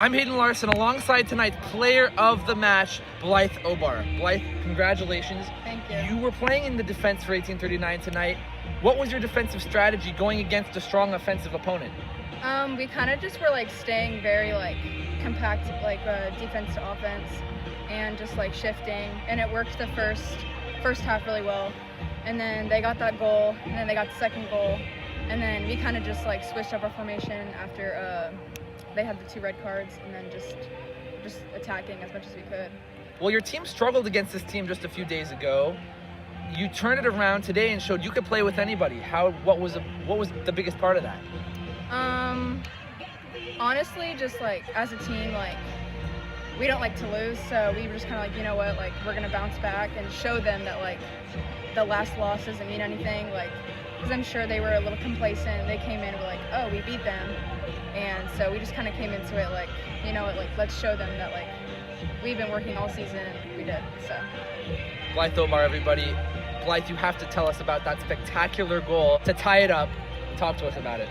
I'm Hayden Larsen alongside tonight's player of the match, Blythe Obar. Blythe, congratulations. Thank you. You were playing in the defense for 1839 tonight. What was your defensive strategy going against a strong offensive opponent? We kind of just were staying very compact, defense to offense, and just shifting. And it worked the first half really well. And then they got that goal, and then they got the second goal, and then we kind of just switched up our formation after they had the 2 red cards, and then just attacking as much as we could. Well, your team struggled against this team just a few days ago. You turned it around today and showed you could play with anybody. What was the biggest part of that? Honestly, just as a team, we don't like to lose, so we were just kind of you know what, we're gonna bounce back and show them that the last loss doesn't mean anything, because I'm sure they were a little complacent. They came in and were like, oh, we beat them, and so we just kind of came into it you know what, let's show them that we've been working all season, and we did. So Blythe Obar, everybody. Blythe, you have to tell us about that spectacular goal to tie it up. Talk to us about it.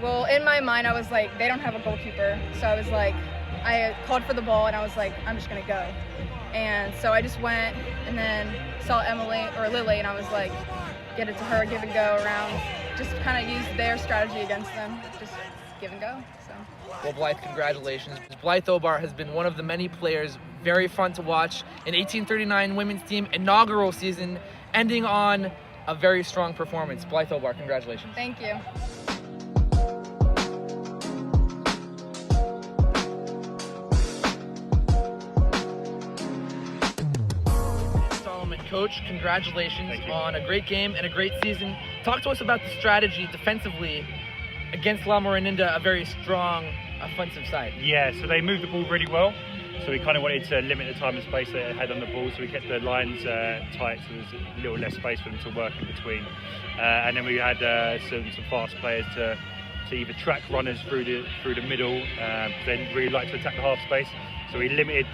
Well, in my mind, I was they don't have a goalkeeper, so I was I called for the ball, and I was I'm just gonna go. And so I just went, and then saw Lily, and I was get it to her, give and go around, just kind of use their strategy against them, just give and go. So. Well, Blythe, congratulations. Blythe Obar has been one of the many players, very fun to watch, in 1839 women's team inaugural season, ending on a very strong performance. Blythe Obar, congratulations. Thank you. Coach, congratulations on a great game and a great season. Talk to us about the strategy defensively against lamorinda, a very strong offensive side. Yeah, so they moved the ball really well. So we kind of wanted to limit the time and space they had on the ball, so we kept the lines tight, so there's a little less space for them to work in between. And then we had some fast players to either track runners through the middle, they really like to attack the half space. So we limited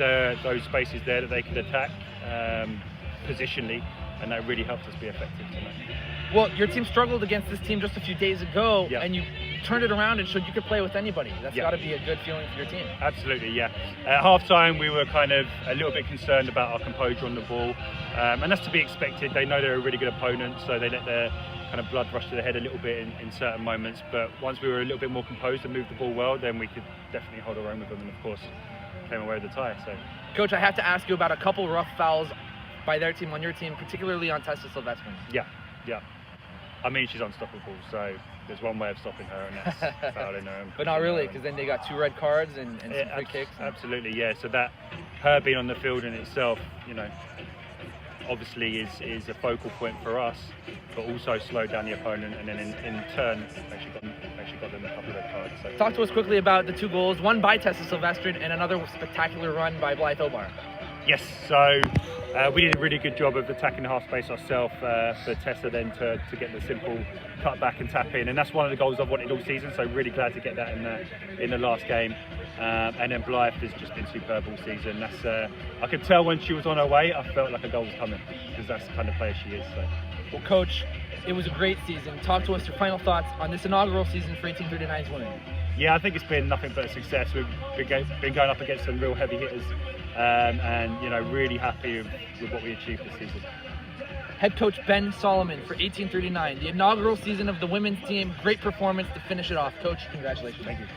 those spaces there that they could attack positionally, and that really helped us be effective tonight. Well, your team struggled against this team just a few days ago, yeah. And you turned it around and showed you could play with anybody. That's yeah. got to be a good feeling for your team. Absolutely, yeah. At half-time, we were kind of a little bit concerned about our composure on the ball, and that's to be expected. They know they're a really good opponent, so they let their kind of blood rush to their head a little bit in certain moments, but once we were a little bit more composed and moved the ball well, then we could definitely hold our own with them, and of course, came away with the tie. So, Coach, I have to ask you about a couple rough fouls by their team on your team, particularly on Tessa Sylvestrin. Yeah. I mean, she's unstoppable, so there's one way of stopping her, and that's fouling her. But not really, because then they got 2 red cards and some free kicks. Absolutely, yeah. So that her being on the field in itself, obviously is a focal point for us, but also slowed down the opponent, and then in turn actually got them a couple of red cards. So. Talk to us quickly about the 2 goals, one by Tessa Sylvestrin and another spectacular run by Blythe Obar. Yes, so we did a really good job of attacking the half space ourselves for Tessa then to get the simple cut back and tap in, and that's one of the goals I've wanted all season, so really glad to get that in the last game. And then Blythe has just been superb all season. That's I could tell when she was on her way, I felt like a goal was coming, because that's the kind of player she is. So. Well, Coach, it was a great season. Talk to us your final thoughts on this inaugural season for 1839's women. Yeah, I think it's been nothing but a success. We've been going up against some real heavy hitters, and really happy with what we achieved this season. Head coach Ben Solomon for 1839, the inaugural season of the women's team. Great performance to finish it off. Coach, congratulations. Thank you.